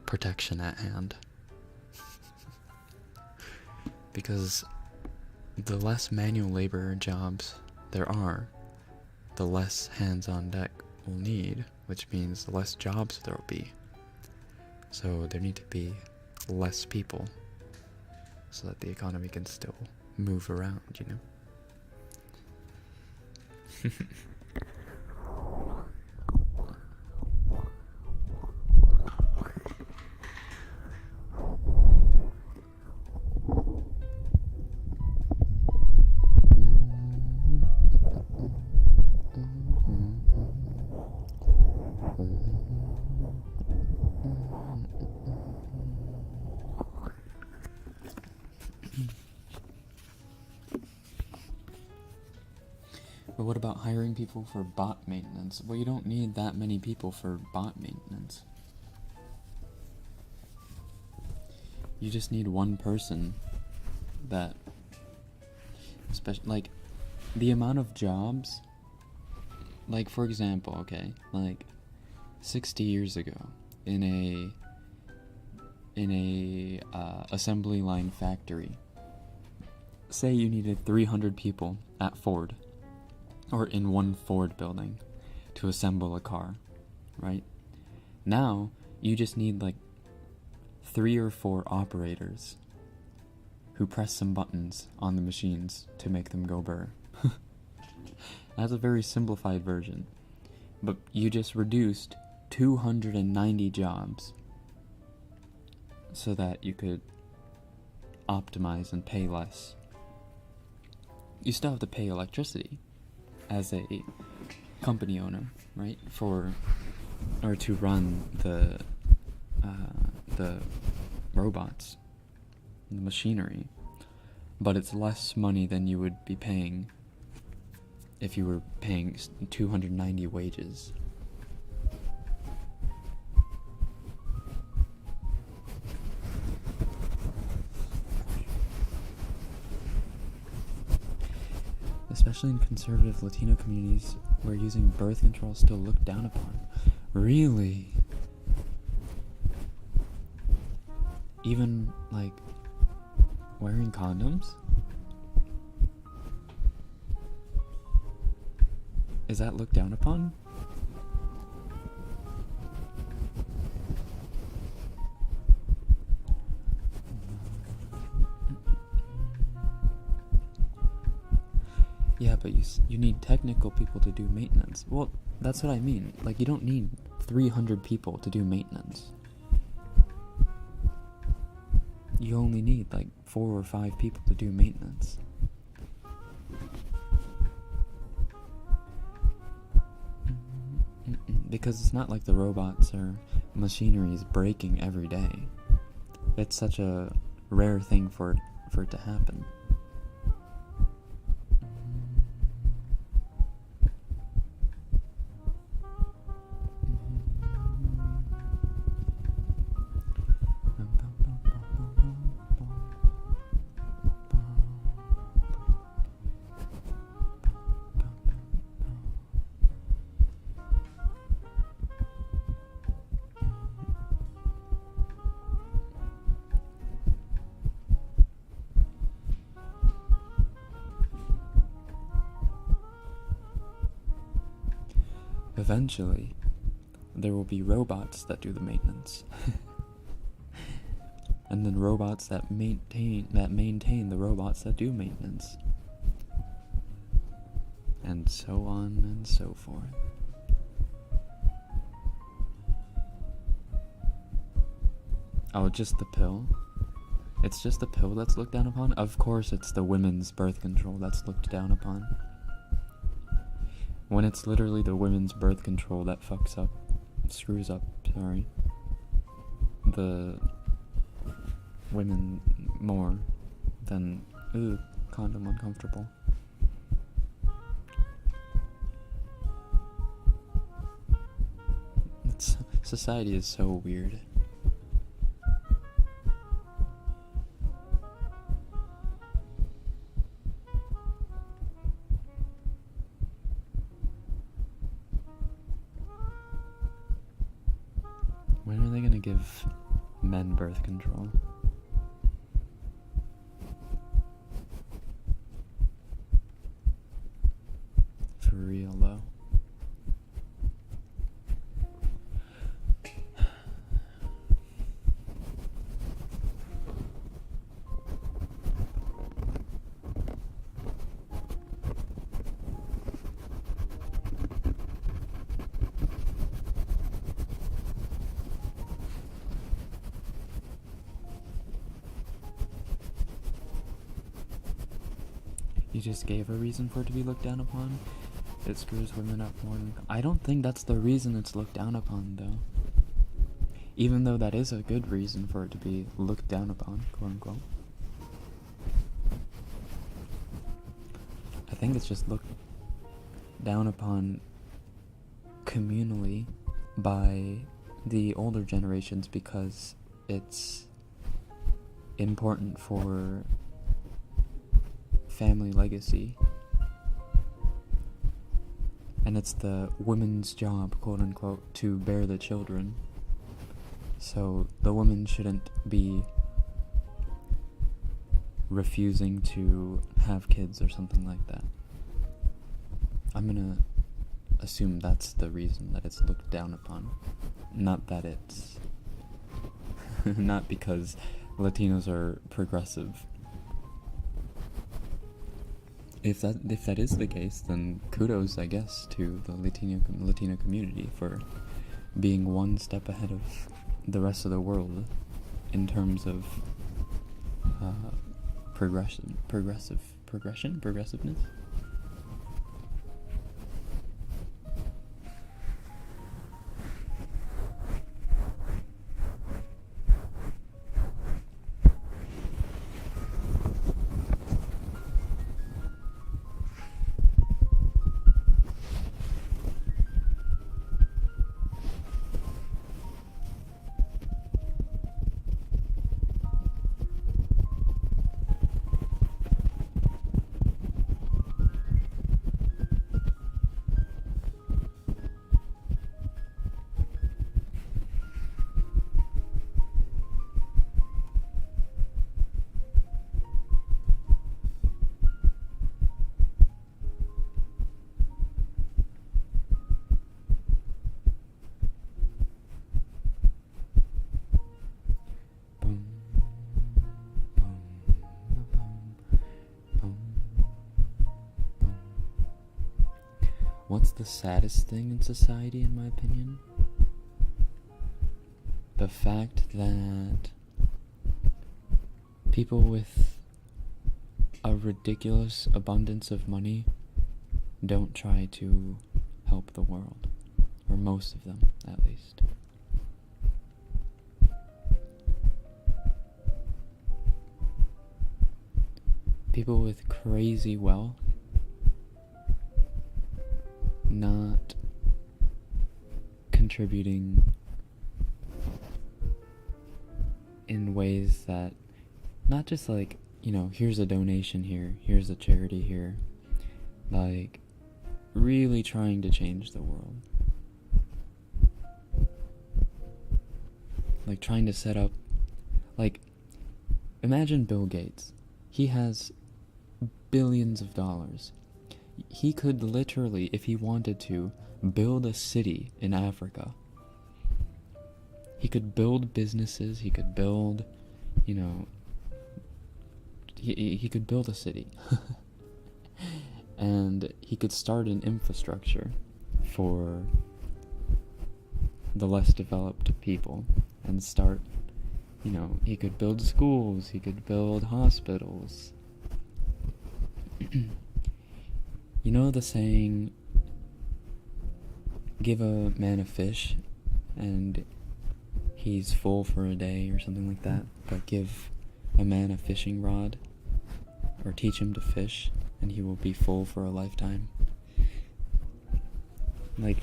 protection at hand. Because the less manual labor jobs there are, the less hands on deck we'll need, which means the less jobs there will be. So there need to be less people so that the economy can still move around, But what about hiring people for bot maintenance? Well, you don't need that many people for bot maintenance. You just need one person that, like, the amount of jobs, like, for example, okay, like, 60 years ago, in a assembly line factory, say you needed 300 people at Ford, or in one Ford building, to assemble a car, right? Now, you just need, like, 3 or 4 operators who press some buttons on the machines to make them go burr. That's a very simplified version. But you just reduced 290 jobs so that you could optimize and pay less. You still have to pay electricity as a company owner, right? Or to run the robots, the machinery. But it's less money than you would be paying if you were paying 290 wages. especially in conservative Latino communities where using birth control is still looked down upon. Really? Even, like, wearing condoms? Is that looked down upon? Yeah, but you need technical people to do maintenance. Well, that's what I mean. Like, you don't need 300 people to do maintenance. You only need, like, 4 or 5 people to do maintenance. Because it's not like the robots or machinery is breaking every day. It's such a rare thing for it to happen. Eventually, there will be robots that do the maintenance. And then robots that maintain the robots that do maintenance. And so on and so forth. Oh, just the pill? It's just the pill that's looked down upon? Of course it's the women's birth control that's looked down upon. When it's literally the women's birth control that screws up, the women more than, condom uncomfortable. Society is so weird. When are they gonna give men birth control? For real, though. You just gave a reason for it to be looked down upon? It screws women up more than... I don't think that's the reason it's looked down upon, though. Even though that is a good reason for it to be looked down upon, quote unquote. I think it's just looked down upon communally by the older generations because it's important for family legacy, and it's the woman's job, quote unquote, to bear the children. So the woman shouldn't be refusing to have kids or something like that. I'm gonna assume that's the reason that it's looked down upon, not that it's not because Latinos are progressive. If that is the case, then kudos, I guess, to the Latino community for being one step ahead of the rest of the world in terms of progressiveness. the saddest thing in society, in my opinion. The fact that people with a ridiculous abundance of money don't try to help the world. Or most of them, at least. People with crazy wealth not contributing in ways that, not just like, here's a donation here, here's a charity here, like really trying to change the world. Like trying to set up, like, imagine Bill Gates. He has billions of dollars. He could literally, if he wanted to, build a city in Africa. He could build businesses, he could build, he could build a city. And he could start an infrastructure for the less developed people and start, he could build schools, he could build hospitals. You know the saying, give a man a fish and he's full for a day or something like that, but give a man a fishing rod or teach him to fish and he will be full for a lifetime. Like,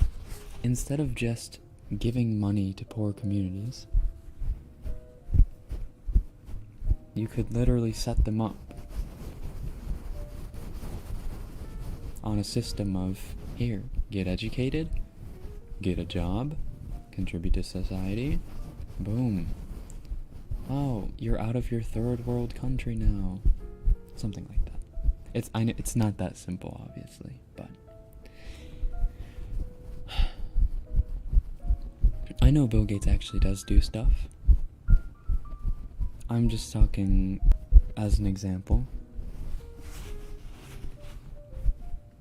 instead of just giving money to poor communities, you could literally set them up on a system of, here, get educated, get a job, contribute to society, boom. Oh, you're out of your third world country now. Something like that. It's not that simple, obviously, but I know Bill Gates actually does do stuff. I'm just talking as an example.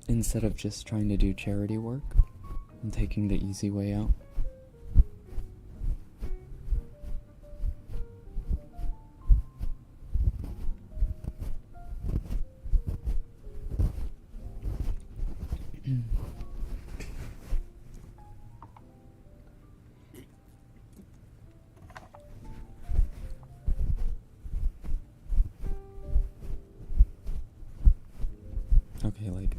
Instead of just trying to do charity work and taking the easy way out. Okay, like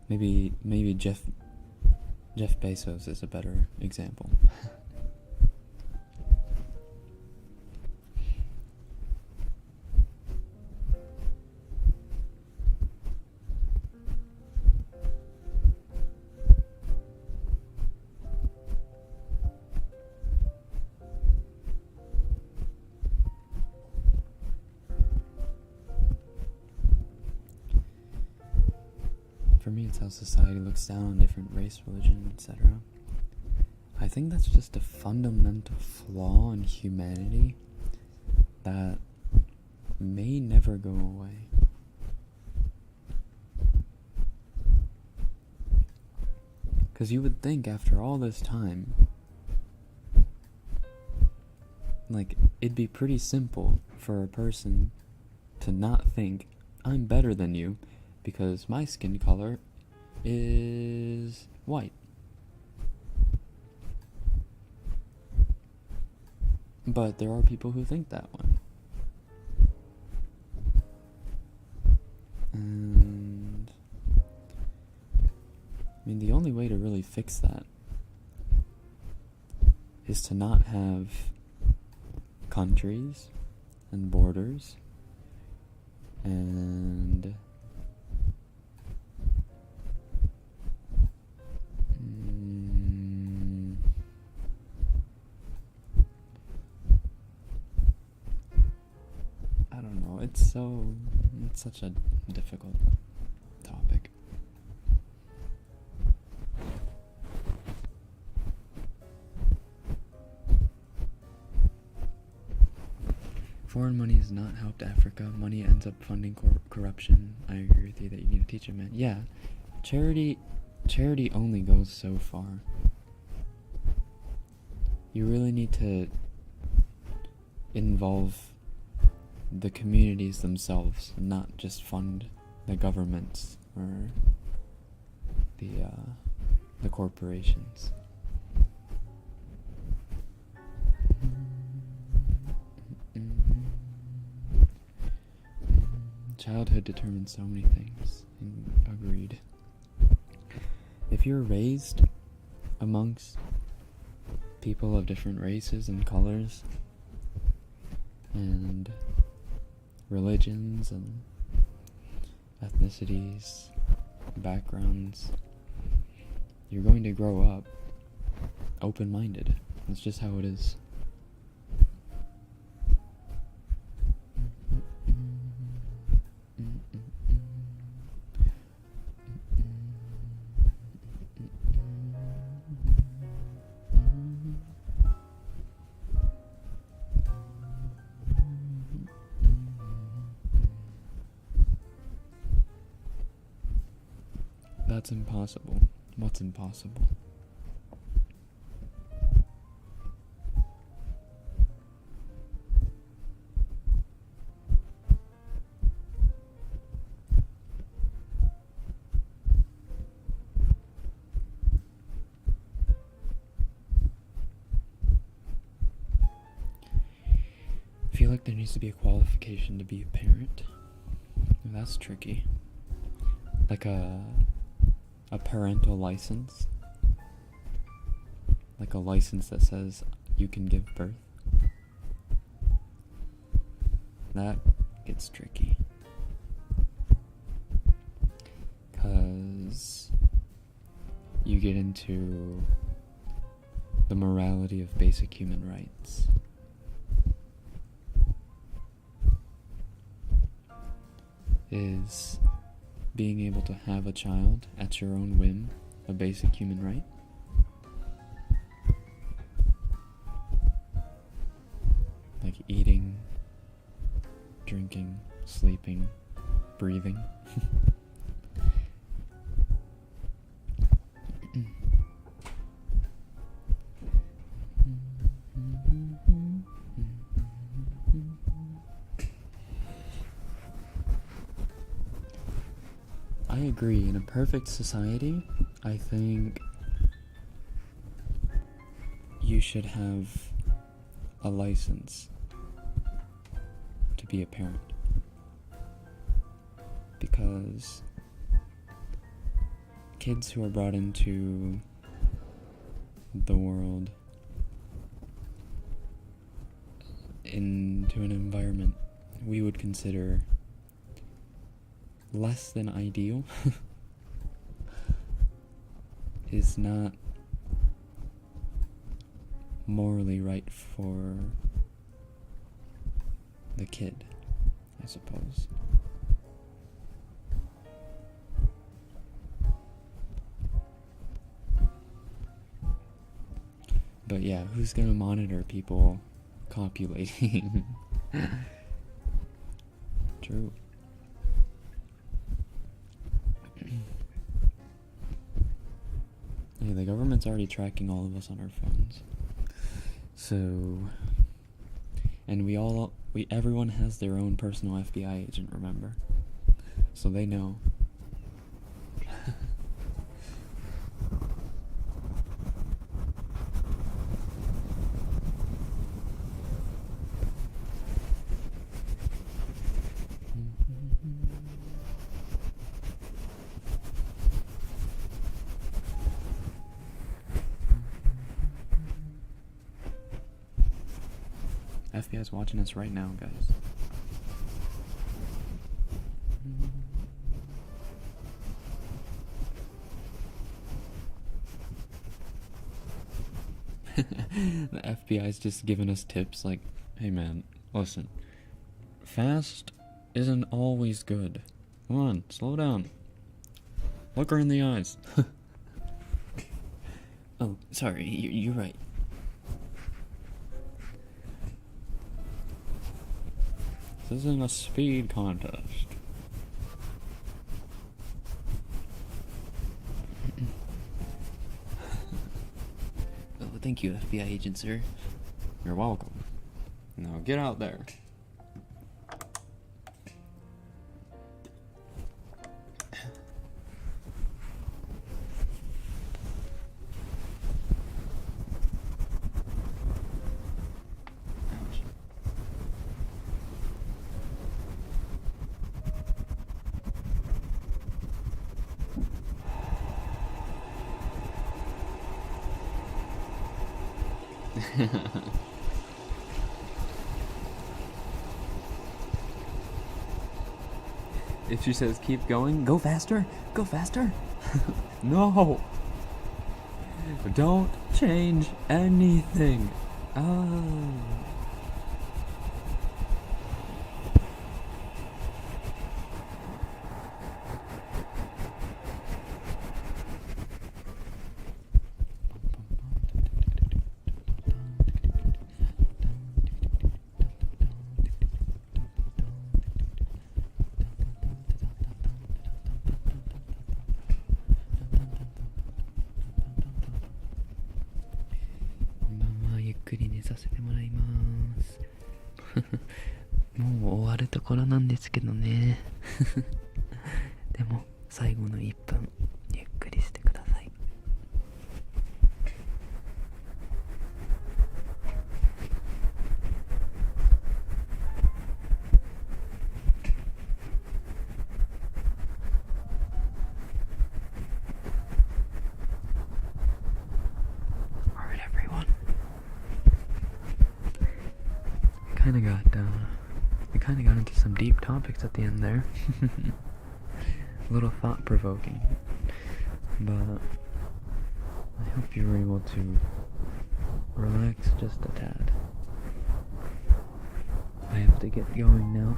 maybe Jeff Bezos is a better example. For me, it's how society looks down on different race, religion, etc. I think that's just a fundamental flaw in humanity that may never go away. Because you would think after all this time, like, it'd be pretty simple for a person to not think, I'm better than you because my skin color is white. But there are people who think that way. And I mean, the only way to really fix that is to not have countries and borders and I don't know, it's such a difficult topic. Foreign money has not helped Africa. Money ends up funding corruption. I agree with you that you need to teach it, man. Yeah, charity only goes so far. You really need to involve the communities themselves, not just fund the governments or the corporations. Childhood determines so many things. Agreed. If you're raised amongst people of different races and colors and religions and ethnicities, backgrounds, you're going to grow up open-minded. That's just how it is. That's impossible. What's impossible? I feel like there needs to be a qualification to be a parent. That's tricky. Like a parental license. Like a license that says you can give birth. That gets tricky. 'Cause you get into the morality of basic human rights. Is being able to have a child at your own whim a basic human right? Like eating, drinking, sleeping, breathing. I agree. In a perfect society, I think you should have a license to be a parent. Because kids who are brought into the world, into an environment we would consider less than ideal, is not morally right for the kid, I suppose. But yeah, who's gonna monitor people copulating? True. Yeah, the government's already tracking all of us on our phones. So, and everyone has their own personal FBI agent, remember? So they know. FBI's watching us right now, guys. The FBI's just giving us tips like, hey man, listen, fast isn't always good. Come on, slow down. Look her in the eyes. Oh, sorry, you're right. This isn't a speed contest. Thank you, FBI agent, sir. You're welcome. Now get out there. If she says keep going, go faster, go faster. No, don't change anything. Oh.ゆっくり寝させてもらいます。もう終わるところなんですけどね。でも最後の1分ゆっくりしてください。Alright, everyone. We kind of got into some deep topics at the end there. A little thought-provoking. But I hope you were able to relax just a tad. I have to get going now.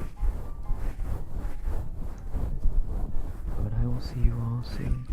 But I will see you all soon.